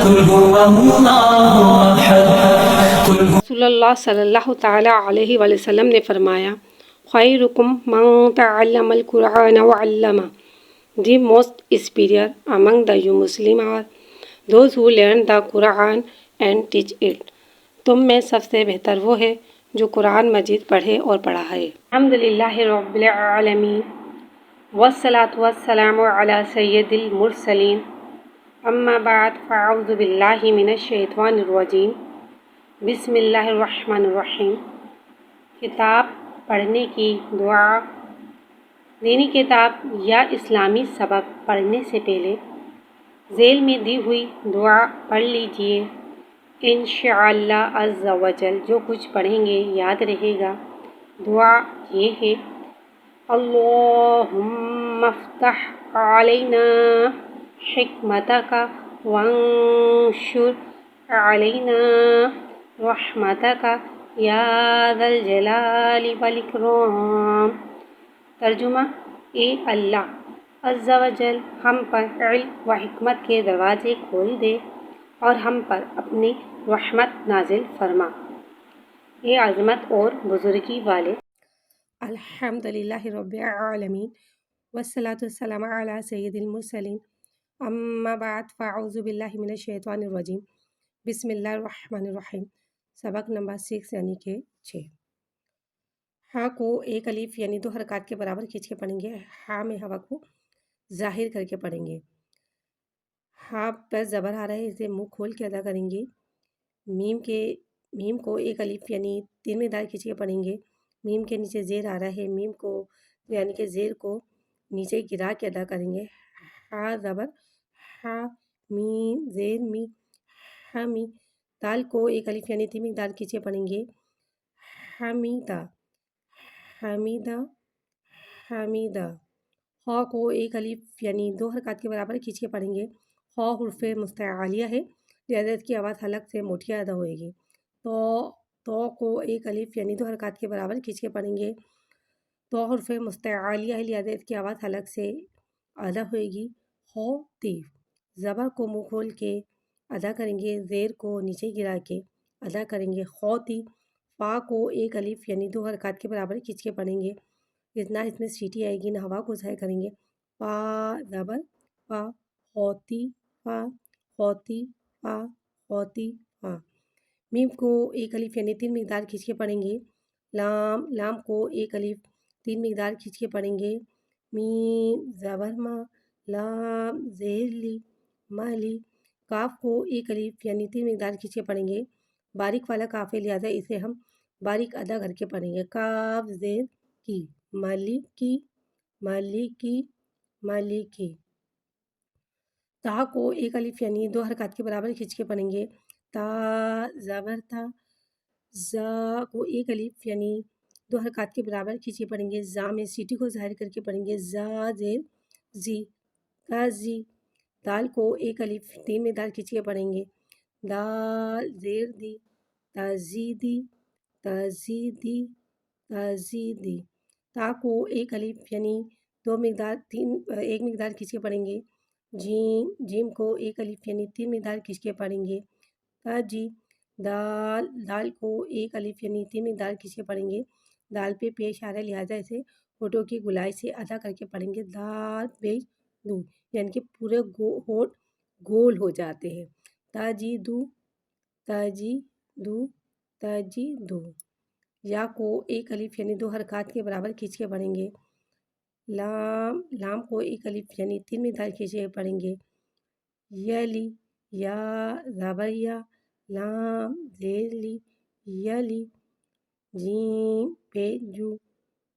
قل هو الله أحد رسول اللہ صلی اللہ تعالیٰ علیہ وآلہ وسلم نے فرمایا، خیرکم من تعلم القرآن وعلمہ. The most superior among the you Muslim are those who learn the Quran and teach it. تم میں سب سے بہتر وہ ہے جو قرآن مجید پڑھے اور پڑھائے. الحمدللہ رب العالمین والصلاة والسلام علی سید المرسلین. اما بعد فاعوذ باللہ من الشیطان الرجیم. بسم اللہ الرحمن الرحیم. کتاب پڑھنے کی دعا. دینی کتاب یا اسلامی سبق پڑھنے سے پہلے ذیل میں دی ہوئی دعا پڑھ لیجئے. انشاءاللہ عز و جل جو کچھ پڑھیں گے یاد رہے گا. دعا یہ ہے: اللہم افتح علینا حکمتک وانشر علینا رحمتک یا ذا الجلال والاکرام. ترجمہ: اے اللہ عز و جل ہم پر علم و حکمت کے دروازے کھول دے اور ہم پر اپنی رحمت نازل فرما. اے عظمت اور بزرگی والے. الحمدللہ رب العالمین والصلاة والسلام علی سید المرسلین. اما بعد فاعوذ باللہ من الشیطان الرجیم. بسم اللہ الرحمن الرحیم. سبق نمبر 6 یعنی کہ 6. ہاں کو ایک الف یعنی 2 حرکات کے برابر کھینچ کے پڑھیں گے. ہاں میں ہوا کو ظاہر کر کے پڑھیں گے. ہاں پر زبر آ رہا ہے، اسے منہ کھول کے ادا کریں گے. میم کو ایک الف یعنی 3 مقدار کھینچ کے پڑھیں گے. میم کے نیچے زیر آ رہا ہے، میم کو یعنی کہ زیر کو نیچے گرا کے ادا کریں گے. ہاں زبر ہاں، میم زیر می ہاں می. دال کو ایک الف یعنی 3 مقدار کھینچ کے پڑھیں گے. حمیدہ حمیدہ حمیدہ. خا کو ایک الف یعنی 2 حرکات کے برابر کھینچ کے پڑھیں گے. خا حرف مستعلیہ ہے، لہذا اس کی آواز حلق سے موٹیا ادا ہوئے گی. تو کو ایک الف یعنی 2 حرکات کے برابر کھینچ کے پڑھیں گے. تو حرف مستعلیہ ہے، لہذا اس کی آواز حلق سے ادا ہوئے گی. خوتی. زبر کو منہ کھول کے ادا کریں گے، زیر کو نیچے گرا کے ادا کریں گے. خوتی. فا کو ایک الف یعنی 2 حرکات کے برابر کھینچ کے پڑھیں گے. اتنا اس میں سیٹی آئے گی، نہ ہوا کو ظاہر کریں گے. فا زبر فا. خوتی فا خوتی فا خوتی فا. میم کو ایک الف یعنی 3 مقدار کھینچ کے پڑھیں گے. لام کو ایک الف 3 مقدار کھینچ کے پڑھیں گے. میم زبر ما. لام زیر لی مالی. کاف کو ایک الف یعنی 3 مقدار کھینچ کے پڑھیں گے. باریک والا کاف ہے، لہٰذا اسے ہم باریک ادا کر کے پڑھیں گے. کاف زیر کی مالکی مالکی مالکی. تا کو ایک الف یعنی 2 حرکات کے برابر کھینچ کے پڑھیں گے. تا زبر تا. زا کو ایک الف یعنی 2 حرکات کے برابر کھینچ کے پڑھیں گے. زا میں سیٹی کو ظاہر کر کے پڑھیں گے. زا زیر زی تا زی. دال کو ایک الف 3 مقدار کھینچ کے پڑھیں گے. دال زیر دی تازیدی تازیدی تازیدی. تا کو ایک الف یعنی 1 مقدار کھینچ کے پڑھیں گے. جیم کو ایک الف یعنی 3 مقدار کھینچ کے پڑھیں گے. تاجی. دال کو ایک الف یعنی 3 مقدار کھینچ کے پڑھیں گے. دال پہ پیش آ رہا ہے، لہٰذا اسے ہونٹوں کی گلائی سے ادا کر کے پڑھیں گے. دال پیش دو یعنی کہ پورے ہونٹ گول ہو جاتے ہیں. تاجی دو تاجی دو تاجی دو. یا کو ایک الف یعنی 2 حرکات کے برابر کھینچ کے پڑھیں گے. لام کو ایک الف یعنی 3 مقدار کھینچ کے پڑھیں گے. یلی یا زبر یا. لام زیر لی یلی. جیم پہ جو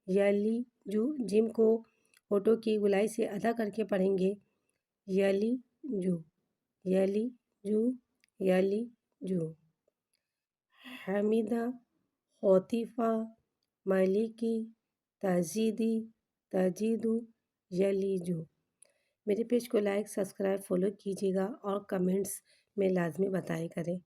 یلی جو. جیم کو ہونٹوں کی گلائی سے ادا کر کے پڑھیں گے. یلی جو یلی جو یلی جو. حمیدہ خوطیفہ مالکی تازیدی تاجیدو یلیجو. میرے پیج کو لائک سبسکرائب فالو کیجیے گا اور کمنٹس میں لازمی بتایا کریں.